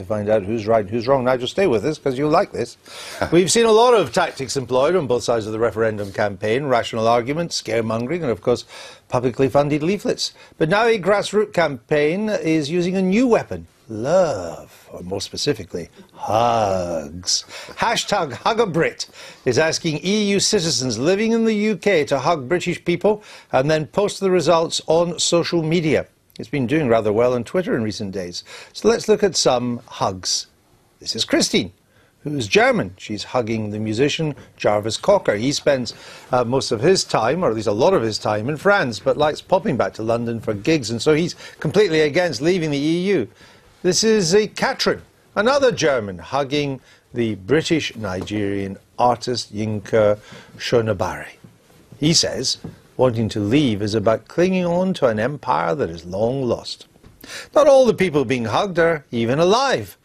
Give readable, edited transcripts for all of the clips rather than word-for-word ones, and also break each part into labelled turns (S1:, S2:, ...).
S1: to find out who's right and who's wrong. Nigel, stay with us, because you'll like this. We've seen a lot of tactics employed on both sides of the referendum campaign, rational arguments, scaremongering, and, of course, publicly funded leaflets. But now a grassroots campaign is using a new weapon, love, or more specifically, hugs. Hashtag #HugABrit is asking EU citizens living in the UK to hug British people and then post the results on social media. It's been doing rather well on Twitter in recent days. So let's look at some hugs. This is Christine, who's German. She's hugging the musician Jarvis Cocker. He spends most of his time, or at least a lot of his time, in France, but likes popping back to London for gigs, and so he's completely against leaving the EU. This is Katrin, another German, hugging the British-Nigerian artist Yinka Shonibare. He says wanting to leave is about clinging on to an empire that is long lost. Not all the people being hugged are even alive.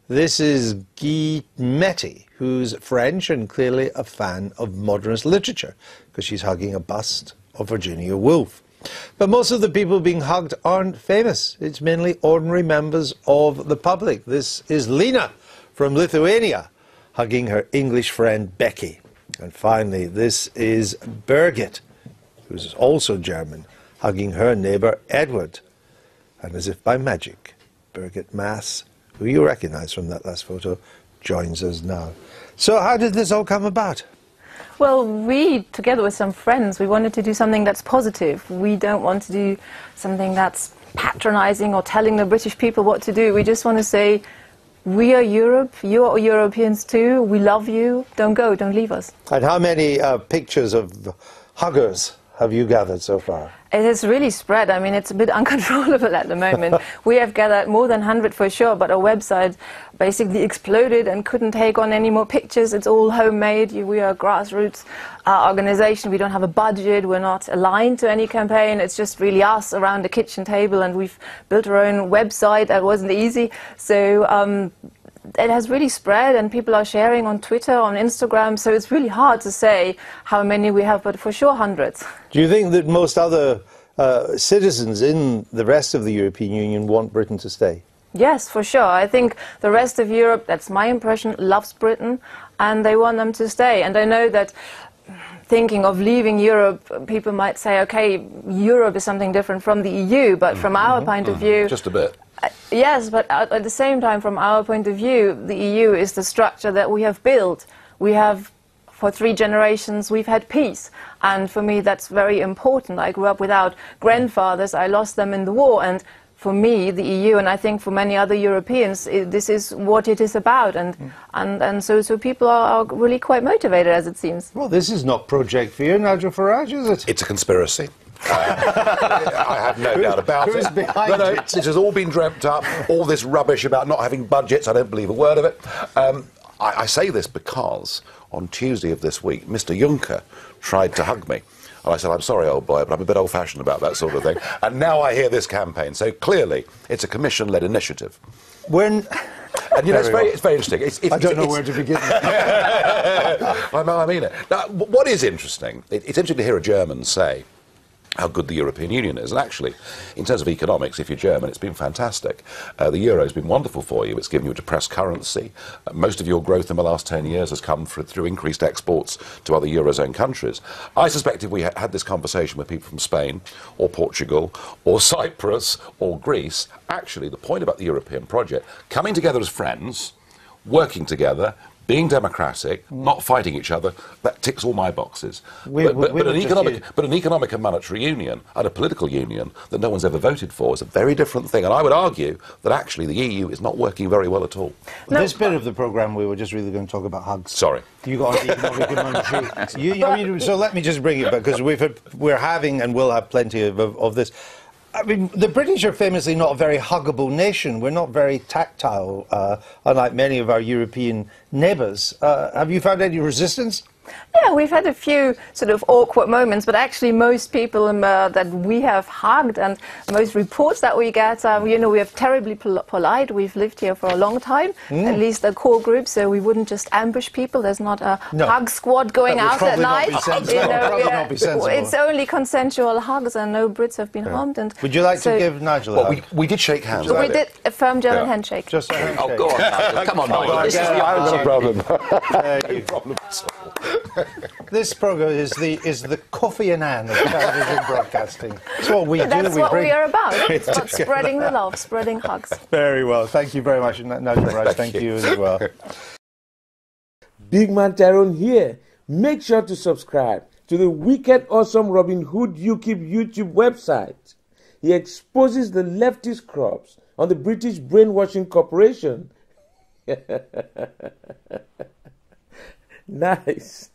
S1: This is Guy Metti, who's French and clearly a fan of modernist literature, because she's hugging a bust of Virginia Woolf. But most of the people being hugged aren't famous. It's mainly ordinary members of the public. This is Lena from Lithuania, hugging her English friend Becky. And finally, this is Birgit, who's also German, hugging her neighbour Edward. And as if by magic, Birgit Maas, who you recognise from that last photo, joins us now. So how did this all come about?
S2: Well, we, together with some friends, we wanted to do something that's positive. We don't want to do something that's patronising or telling the British people what to do. We just want to say, we are Europe, you are Europeans too, we love you, don't go, don't leave us. And
S1: how many pictures of huggers have you gathered so far?
S2: It has really spread. I mean, it's a bit uncontrollable at the moment. We have gathered more than 100 for sure, but our website basically exploded and couldn't take on any more pictures. It's all homemade. We are a grassroots organisation. We don't have a budget. We're not aligned to any campaign. It's just really us around the kitchen table, and we've built our own website. That wasn't easy. So it has really spread, and people are sharing on Twitter, on Instagram, so it's really hard to say how many we have, but for sure hundreds.
S1: Do you think that most other citizens in the rest of the European Union want Britain to stay?
S2: Yes, for sure. I think the rest of Europe, that's my impression, loves Britain, and they want them to stay. And I know that thinking of leaving Europe, people might say, okay, Europe is something different from the EU, but from our point of view...
S3: Just a bit.
S2: Yes, but at the same time, from our point of view, the EU is the structure that we have built. We have, for 3 generations, we've had peace. And for me, that's very important. I grew up without grandfathers. I lost them in the war. And for me, the EU, and I think for many other Europeans, this is what it is about. And so people are really quite motivated, as it seems.
S1: Well, this is not Project Fear, Nigel Farage, is it?
S3: It's a conspiracy. I have no doubt about
S1: Who's
S3: it.
S1: behind it?
S3: This has all been dreamt up, all this rubbish about not having budgets, I don't believe a word of it. I say this because on Tuesday of this week, Mr. Juncker tried to hug me. And I said, I'm sorry, old boy, but I'm a bit old-fashioned about that sort of thing. And now I hear this campaign. So clearly, it's a Commission-led initiative.
S1: When...
S3: And, you know, it's very interesting.
S1: I don't know where to begin.
S3: I mean it. Now, what is interesting, it's interesting to hear a German say how good the European Union is. And actually, in terms of economics, if you're German, it's been fantastic. The euro's been wonderful for you. It's given you a depressed currency. Most of your growth in the last 10 years has come through increased exports to other Eurozone countries. I suspect if we had this conversation with people from Spain or Portugal or Cyprus or Greece, actually the point about the European project, coming together as friends, working together, being democratic, not fighting each other, that ticks all my boxes. But an economic and monetary union and a political union that no one's ever voted for is a very different thing. And I would argue that actually the EU is not working very well at all.
S1: No. This bit of the programme, we were just really going to talk about hugs.
S3: Sorry.
S1: You got economic and monetary. So let me just bring it back, because we're having and will have plenty of this. I mean, the British are famously not a very huggable nation. We're not very tactile, unlike many of our European neighbours. Have you found any resistance?
S2: Yeah, we've had a few sort of awkward moments, but actually most people that we have hugged and most reports that we get, we have terribly polite. We've lived here for a long time, at least a core group, so we wouldn't just ambush people. There's not a hug squad going out at night. It's only consensual hugs, and no Brits have been harmed. And
S1: would you like to give Nigel a hug?
S3: We did shake hands.
S2: We did a firm German handshake.
S1: Just a handshake.
S4: Oh, go on, Nigel. Come on, Nigel. This is the
S3: No problem.
S1: No problem at all. This programme is the Coffee and Anne of television broadcasting. That's what we do.
S2: That's what we are about. It's about spreading the love, spreading hugs.
S1: Very well. Thank you very much, Nigel Farage. Thank you as well.
S5: Big Man Tyrone here. Make sure to subscribe to the wicked awesome Robin Hood UKIP YouTube website. He exposes the leftist crops on the British brainwashing corporation. Nice.